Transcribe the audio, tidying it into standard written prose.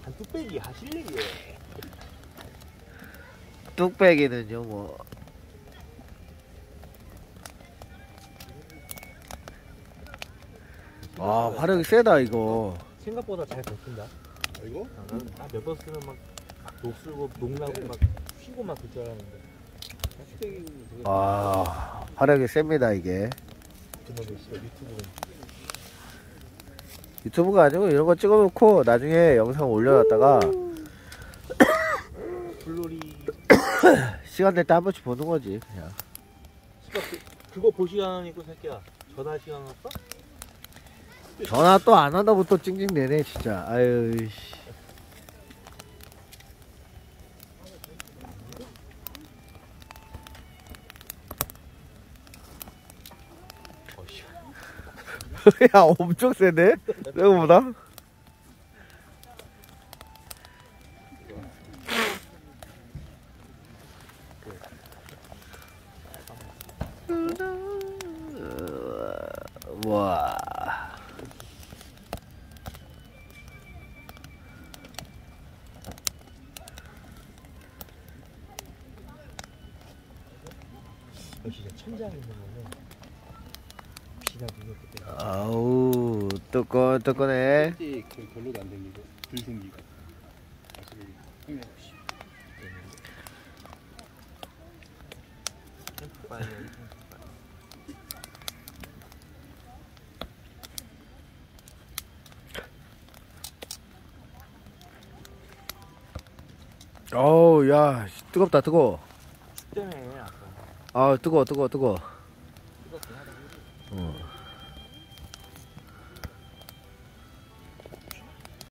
한 뚝배기 하실래 예. 뚝배기는요 뭐. 아 화력이 세다 이거. 생각보다 잘 버틴다. 이거? 몇 번 쓰면 막 녹슬고 녹나고 막 휘고 막 그럴 줄 알았는데. 아 화력이 셉니다 이게. 그놈의 씨발 유튜브는. 유튜브가 아니고 이런 거 찍어놓고 나중에 영상 올려놨다가 블로리. 시간 될 때 한 번씩 보는 거지 그냥. 그거 볼 시간 있고 새끼야. 전화 시간 없어? 전화 또 안 한다고 또 찡찡대네 진짜. 아유 씨. 야 엄청 세네 생각보다. 와. 역시 천장에 있는 거는 비가 누겼기 때문에. 아우 뜨끈뜨끈해. 별로도 안 생기고 불생기가. 어우 야 뜨겁다 뜨거워. 때문에 아까. 아 뜨거워.